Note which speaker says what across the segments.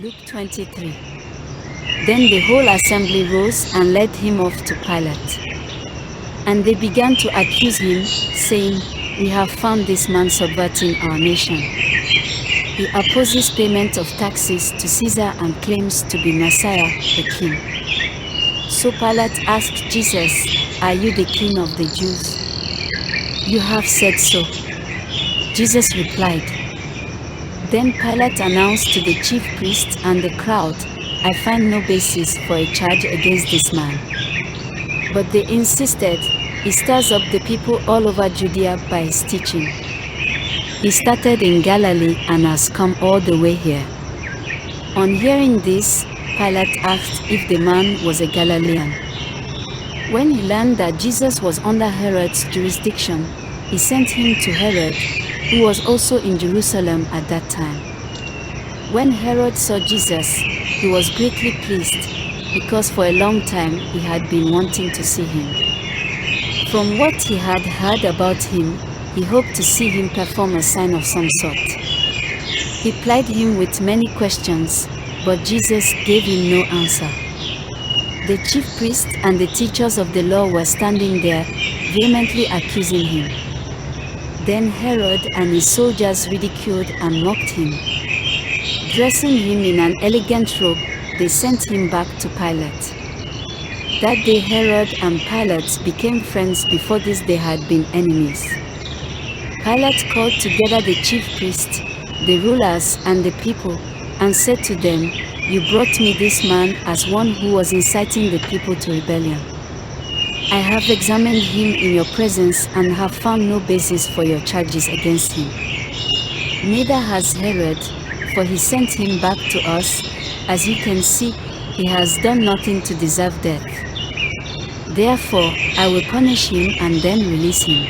Speaker 1: Luke 23. Then the whole assembly rose and led him off to Pilate. And they began to accuse him, saying, "We have found this man subverting our nation. He opposes payment of taxes to Caesar and claims to be Messiah, the king." So Pilate asked Jesus, "Are you the king of the Jews?" "You have said so," Jesus replied. Then Pilate announced to the chief priests and the crowd, "I find no basis for a charge against this man." But they insisted, "He stirs up the people all over Judea by his teaching. He started in Galilee and has come all the way here." On hearing this, Pilate asked if the man was a Galilean. When he learned that Jesus was under Herod's jurisdiction, he sent him to Herod, who was also in Jerusalem at that time. When Herod saw Jesus, he was greatly pleased, because for a long time he had been wanting to see him. From what he had heard about him, he hoped to see him perform a sign of some sort. He plied him with many questions, but Jesus gave him no answer. The chief priests and the teachers of the law were standing there, vehemently accusing him. Then Herod and his soldiers ridiculed and mocked him. Dressing him in an elegant robe, they sent him back to Pilate. That day Herod and Pilate became friends. Before this they had been enemies. Pilate called together the chief priests, the rulers, and the people, and said to them, "You brought me this man as one who was inciting the people to rebellion. I have examined him in your presence and have found no basis for your charges against him. Neither has Herod, for he sent him back to us. As you can see, he has done nothing to deserve death. Therefore, I will punish him and then release him."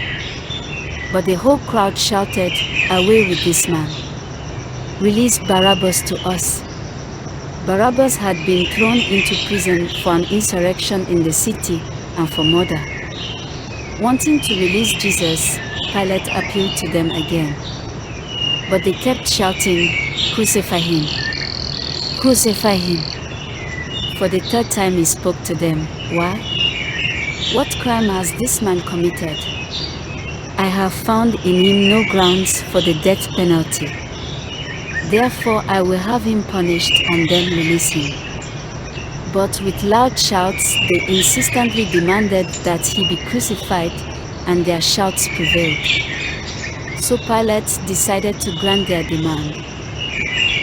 Speaker 1: But the whole crowd shouted, "Away with this man! Release Barabbas to us." Barabbas had been thrown into prison for an insurrection in the city and for murder. Wanting to release Jesus, Pilate appealed to them again. But they kept shouting, "Crucify him! Crucify him!" For the third time he spoke to them. "Why? What crime has this man committed? I have found in him no grounds for the death penalty. Therefore I will have him punished and then release him." But with loud shouts they insistently demanded that he be crucified, and their shouts prevailed. So Pilate decided to grant their demand.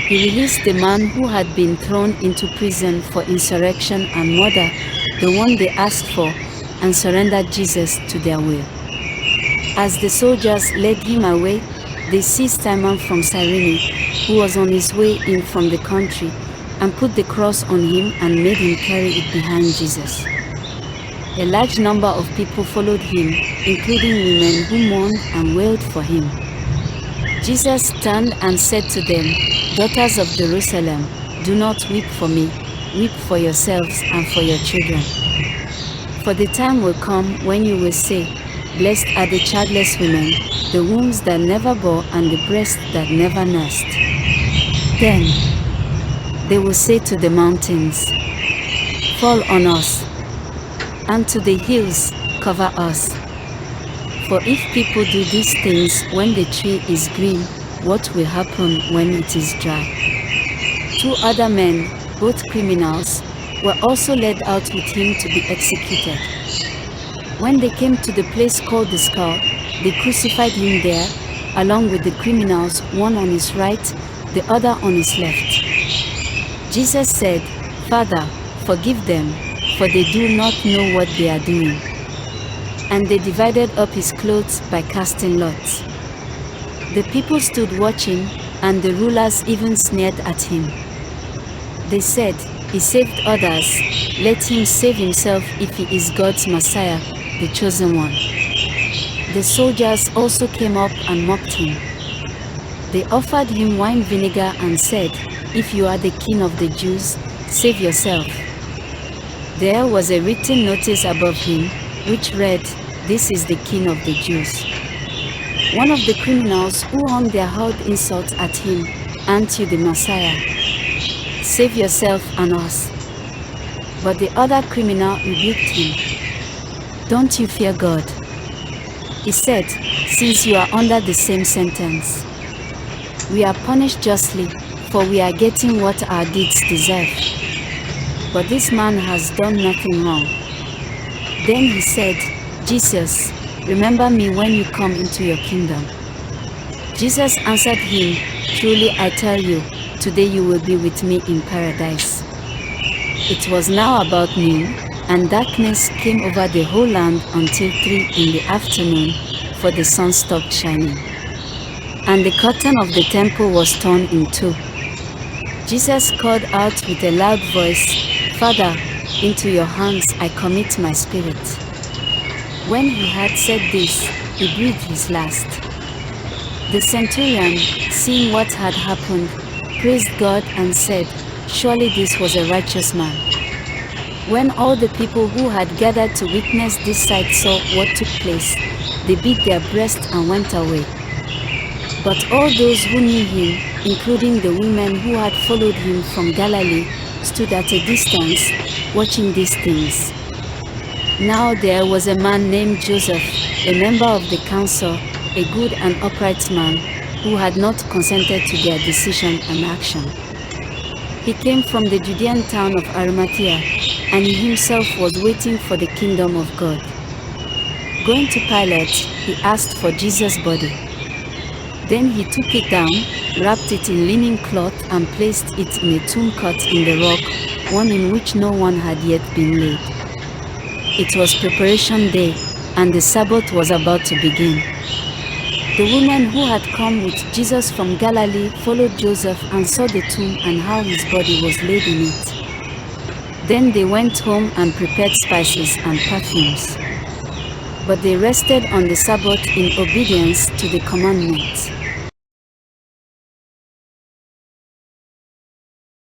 Speaker 1: He released the man who had been thrown into prison for insurrection and murder, the one they asked for, and surrendered Jesus to their will. As the soldiers led him away, they seized Simon from Cyrene, who was on his way in from the country, and put the cross on him and made him carry it behind Jesus. A large number of people followed him, including women who mourned and wailed for him. Jesus turned and said to them, "Daughters of Jerusalem, do not weep for me, weep for yourselves and for your children. For the time will come when you will say, 'Blessed are the childless women, the wombs that never bore and the breasts that never nursed.' Then they will say to the mountains, 'Fall on us,' and to the hills, 'Cover us.' For if people do these things when the tree is green, what will happen when it is dry?" 2 other men, both criminals, were also led out with him to be executed. When they came to the place called the Skull, they crucified him there, along with the criminals, one on his right, the other on his left. Jesus said, "Father, forgive them, for they do not know what they are doing." And they divided up his clothes by casting lots. The people stood watching, and the rulers even sneered at him. They said, "He saved others, let him save himself if he is God's Messiah, the chosen one." The soldiers also came up and mocked him. They offered him wine vinegar and said, "If you are the king of the Jews, save yourself." There was a written notice above him, which read, "This is the King of the Jews." One of the criminals who hung their hurled insults at him, "Aren't you the Messiah?" Save yourself and us." But the other criminal rebuked him. "Don't you fear God?" he said, "since you are under the same sentence. We are punished justly, for we are getting what our deeds deserve. But this man has done nothing wrong." Then he said, "Jesus, remember me when you come into your kingdom." Jesus answered him, "Truly I tell you, today you will be with me in paradise." It was now about noon, and darkness came over the whole land until 3 in the afternoon, for the sun stopped shining. And the curtain of the temple was torn in two. Jesus called out with a loud voice, "Father, into your hands I commit my spirit." When he had said this, he breathed his last. The centurion, seeing what had happened, praised God and said, "Surely this was a righteous man." When all the people who had gathered to witness this sight saw what took place, they beat their breasts and went away. But all those who knew him, including the women who had followed him from Galilee, stood at a distance, watching these things. Now there was a man named Joseph, a member of the council, a good and upright man, who had not consented to their decision and action. He came from the Judean town of Arimathea, and he himself was waiting for the kingdom of God. Going to Pilate, he asked for Jesus' body. Then he took it down, wrapped it in linen cloth, and placed it in a tomb cut in the rock, one in which no one had yet been laid. It was preparation day, and the Sabbath was about to begin. The women who had come with Jesus from Galilee followed Joseph and saw the tomb and how his body was laid in it. Then they went home and prepared spices and perfumes. But they rested on the Sabbath in obedience to the commandment.